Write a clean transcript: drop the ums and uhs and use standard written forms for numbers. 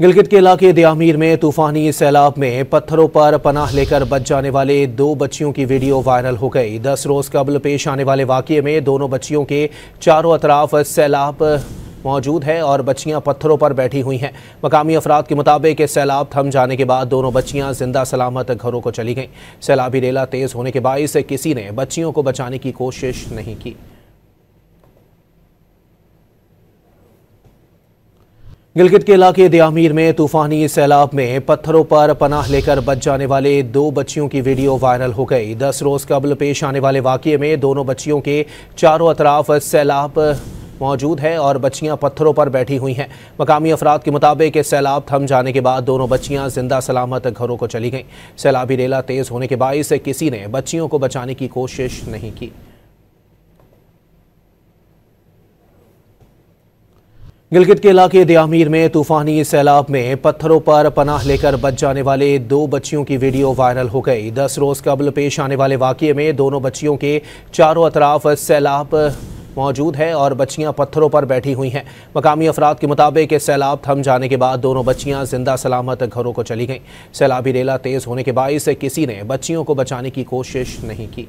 गिलगित के इलाके दियामीर में तूफानी सैलाब में पत्थरों पर पनाह लेकर बच जाने वाले 2 बच्चियों की वीडियो वायरल हो गई। 10 रोज कबल पेश आने वाले वाकये में दोनों बच्चियों के चारों अतराफ सैलाब मौजूद है और बच्चियां पत्थरों पर बैठी हुई हैं। मकामी अफराद के मुताबिक सैलाब थम जाने के बाद दोनों बच्चियां जिंदा सलामत घरों को चली गईं। सैलाबी रेला तेज होने के बाइस किसी ने बच्चियों को बचाने की कोशिश नहीं की। गिलगित के इलाके दियामीर में तूफानी सैलाब में पत्थरों पर पनाह लेकर बच जाने वाले 2 बच्चियों की वीडियो वायरल हो गई। 10 रोज कबल पेश आने वाले वाकये में दोनों बच्चियों के चारों अतराफ सैलाब मौजूद है और बच्चियां पत्थरों पर बैठी हुई हैं। मकामी अफराद के मुताबिक सैलाब थम जाने के बाद दोनों बच्चियां जिंदा सलामत घरों को चली गईं। सैलाबी रेला तेज होने के बाइस किसी ने बच्चियों को बचाने की कोशिश नहीं की। गिलगित के इलाके दियामीर में तूफानी सैलाब में पत्थरों पर पनाह लेकर बच जाने वाले 2 बच्चियों की वीडियो वायरल हो गई। 10 रोज कबल पेश आने वाले वाकये में दोनों बच्चियों के चारों अतराफ सैलाब मौजूद है और बच्चियां पत्थरों पर बैठी हुई हैं। मकामी अफराद के मुताबिक सैलाब थम जाने के बाद दोनों बच्चियां जिंदा सलामत घरों को चली गईं। सैलाबी रेला तेज होने के बाइस किसी ने बच्चियों को बचाने की कोशिश नहीं की।